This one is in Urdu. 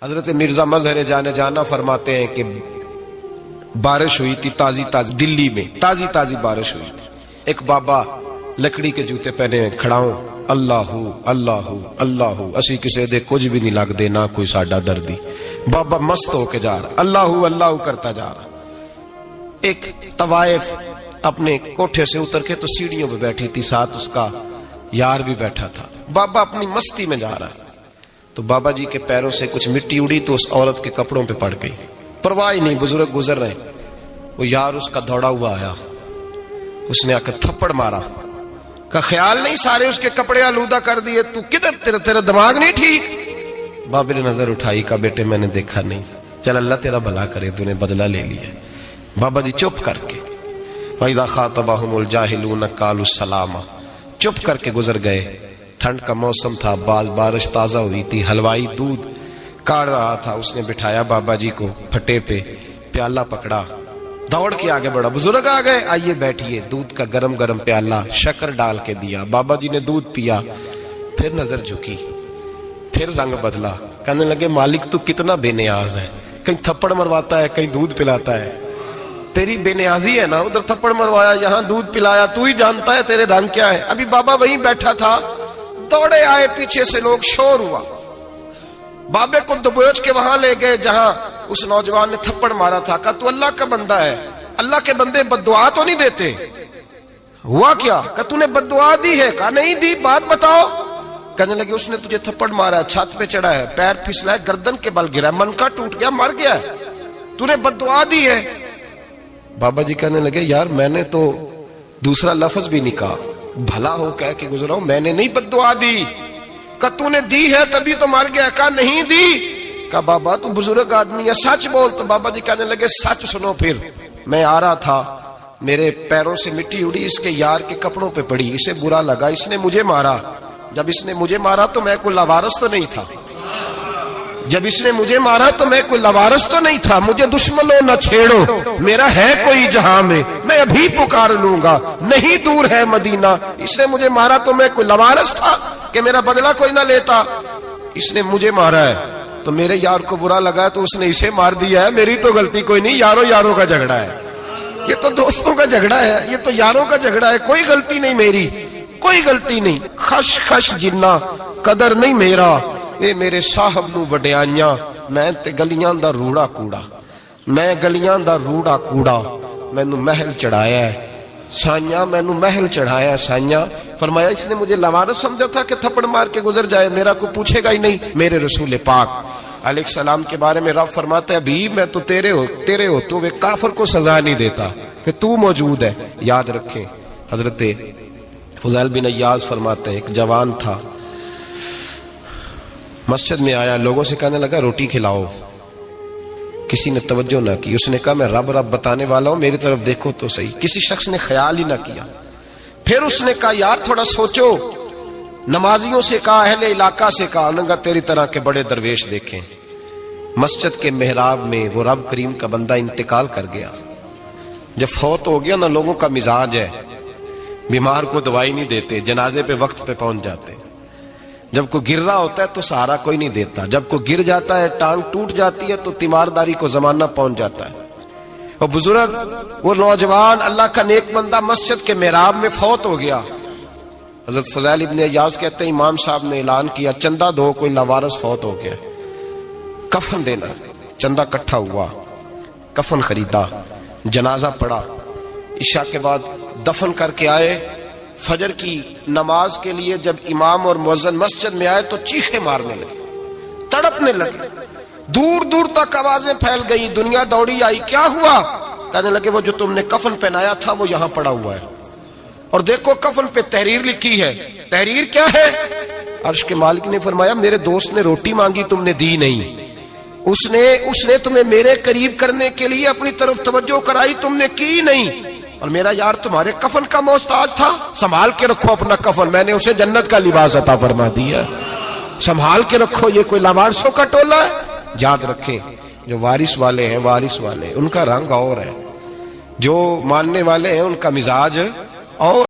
حضرت مرزا مظہر جانے جانا فرماتے ہیں کہ بارش ہوئی تھی تازی دلی میں تازی بارش ہوئی تھی. ایک بابا لکڑی کے جوتے پہنے کھڑا ہوں اللہ اللہ اللہ اسی کسے دے کچھ بھی نہیں لگ دے نہ کوئی ساڈا دردی. بابا مست ہو کے جا رہا اللہ اللہ کرتا جا رہا. ایک طوائف اپنے کوٹھے سے اتر کے تو سیڑھیوں پہ بیٹھی تھی, ساتھ اس کا یار بھی بیٹھا تھا. بابا اپنی مستی میں جا رہا تو بابا جی کے پیروں سے کچھ مٹی اڑی تو اس عورت کے کپڑوں پہ پڑ گئی. پرواہ نہیں, بزرگ گزر رہے. وہ یار اس کا دوڑا ہوا آیا, اس نے آ کے تھپڑ مارا. کا خیال نہیں سارے اس کے کپڑے آلودہ کر دیے, تو کدھر تیرا دماغ نہیں ٹھیک. بابے نے نظر اٹھائی, کا بیٹے میں نے دیکھا نہیں, چل اللہ تیرا بھلا کرے, تو نے بدلہ لے لیا. بابا جی چپ کر کے وَإِذَا خَاطَبَهُمُ الْجَاهِلُونَ قَالُوا السَّلَامَ چپ کر کے گزر گئے. ٹھنڈ کا موسم تھا, بارش تازہ ہوئی تھی, حلوائی دودھ کاڑ رہا تھا. اس نے بٹھایا بابا جی کو پھٹے پہ, پیالہ پکڑا, دوڑ کے آگے بڑھا. بزرگ آ گئے, آئیے بیٹھیے. دودھ کا گرم پیالہ شکر ڈال کے دیا. بابا جی نے دودھ پیا, پھر نظر جھکی, پھر رنگ بدلا. کہنے لگے مالک تو کتنا بے نیاز ہے, کہیں تھپڑ مرواتا ہے کہیں دودھ پلاتا ہے. تیری بے نیازی ہے نا, ادھر تھپڑ مروایا یہاں دودھ پلایا, تو ہی جانتا ہے تیرے رنگ کیا ہے. ابھی بابا وہیں بیٹھا تھا, دوڑے آئے, پیچھے سے لوگ, شور ہوا. بابے کو دبوچ کے وہاں لے گئے جہاں اس نوجوان نے تھپڑ مارا تھا. کہا تو اللہ کا بندہ ہے, اللہ کے بندے بد دعا تو نہیں دیتے. ہوا کیا؟ کہا تو نے بد دعا دی ہے. کہا نہیں دی, بات بتاؤ. کہنے لگے اس نے تجھے تھپڑ مارا ہے, چھت پہ چڑھا ہے, پیر پھسلا ہے, گردن کے بل گرا, من کا ٹوٹ گیا, مر گیا ہے, تو نے بد دعا دی ہے. بابا جی کہنے لگے یار میں نے تو دوسرا لفظ بھی نہیں کہا, بھلا ہو کہہ کے گزرا ہوں, میں نے نہیں بد دعا دی. کہ تو نے دی ہے تبھی تو مر گیا. کہا نہیں دی. کہا بابا تو بزرگ آدمی ہے, سچ بول. تو بابا جی کہنے لگے سچ سنو. پھر میں آ رہا تھا, میرے پیروں سے مٹی اڑی, اس کے یار کے کپڑوں پہ پڑی, اسے برا لگا, اس نے مجھے مارا. جب اس نے مجھے مارا تو میں کوئی لاوارث تو نہیں تھا. جب اس نے مجھے مارا تو میں کوئی لاوارث تو نہیں تھا. مجھے دشمنوں نہ چھیڑو, میرا ہے کوئی جہاں میں ابھی پکار لوں گا, نہیں دور ہے مدینہ. اس نے مجھے مارا تو میں کوئی لاوارث تھا کہ میرا بدلہ کوئی نہ لیتا. اس نے مجھے مارا ہے تو میرے یار کو برا لگا ہے تو اس نے اسے مار دیا ہے, میری تو غلطی کوئی نہیں. یاروں کا جھگڑا ہے, یہ تو دوستوں کا جھگڑا ہے, یہ تو یاروں کا جھگڑا ہے, کوئی غلطی نہیں میری, کوئی غلطی نہیں. خش جنہ قدر نہیں میرا, اے میرے صاحب نو وڈیاں, میں تے گلیاں دا روڑا کوڑا, میں گلیاں دا روڑا کوڑا, مینوں محل چڑھایا ہے سائیاں, مینوں محل چڑھایا ہے سائیاں. فرمایا اس نے مجھے لوارث سمجھا تھا کہ تھپڑ مار کے گزر جائے, میرا کو پوچھے گا ہی نہیں. میرے رسول پاک علیہ السلام کے بارے میں رب فرماتا ہے ابھی میں تو تیرے ہو تو وہ کافر کو سزا نہیں دیتا کہ تو موجود ہے. یاد رکھیں حضرت فضیل بن عیاض فرماتے ہیں ایک جوان تھا, مسجد میں آیا, لوگوں سے کہنے لگا روٹی کھلاؤ. کسی نے توجہ نہ کی. اس نے کہا میں رب بتانے والا ہوں, میری طرف دیکھو تو صحیح. کسی شخص نے خیال ہی نہ کیا. پھر اس نے کہا یار تھوڑا سوچو. نمازیوں سے کہا, اہل علاقہ سے کہا, انہوں نے کہا تیری طرح کے بڑے درویش دیکھیں. مسجد کے محراب میں وہ رب کریم کا بندہ انتقال کر گیا. جب فوت ہو گیا نا, لوگوں کا مزاج ہے, بیمار کو دوائی نہیں دیتے, جنازے پہ وقت پہ پہنچ جاتے. جب کوئی گر رہا ہوتا ہے تو سہارا کوئی نہیں دیتا, جب کوئی گر جاتا ہے, ٹانگ ٹوٹ جاتی ہے تو تیمارداری کو زمانہ پہنچ جاتا ہے. وہ بزرگ, وہ نوجوان اللہ کا نیک بندہ مسجد کے محراب میں فوت ہو گیا. حضرت فضیل ابن عیاض کہتے ہیں امام صاحب نے اعلان کیا چندہ دو, کوئی لاوارث فوت ہو گیا, کفن دینا. چندہ کٹھا ہوا, کفن خریدا, جنازہ پڑا. عشاء کے بعد دفن کر کے آئے. فجر کی نماز کے لیے جب امام اور مؤذن مسجد میں آئے تو چیخیں مارنے لگے, تڑپنے لگے, دور دور تک آوازیں پھیل گئی. دنیا دوڑی آئی, کیا ہوا؟ کہنے لگے وہ جو تم نے کفن پہنایا تھا وہ یہاں پڑا ہوا ہے, اور دیکھو کفن پہ تحریر لکھی ہے. تحریر کیا ہے؟ عرش کے مالک نے فرمایا میرے دوست نے روٹی مانگی, تم نے دی نہیں. اس نے تمہیں میرے قریب کرنے کے لیے اپنی طرف توجہ کرائی, تم نے کی نہیں. اور میرا یار تمہارے کفن کا محتاج تھا, سنبھال کے رکھو اپنا کفن, میں نے اسے جنت کا لباس عطا فرما دیا, سنبھال کے رکھو. یہ کوئی لاوارثوں کا ٹولہ ہے؟ یاد رکھیں جو وارث والے ہیں, وارث والے ان کا رنگ اور ہے, جو ماننے والے ہیں ان کا مزاج اور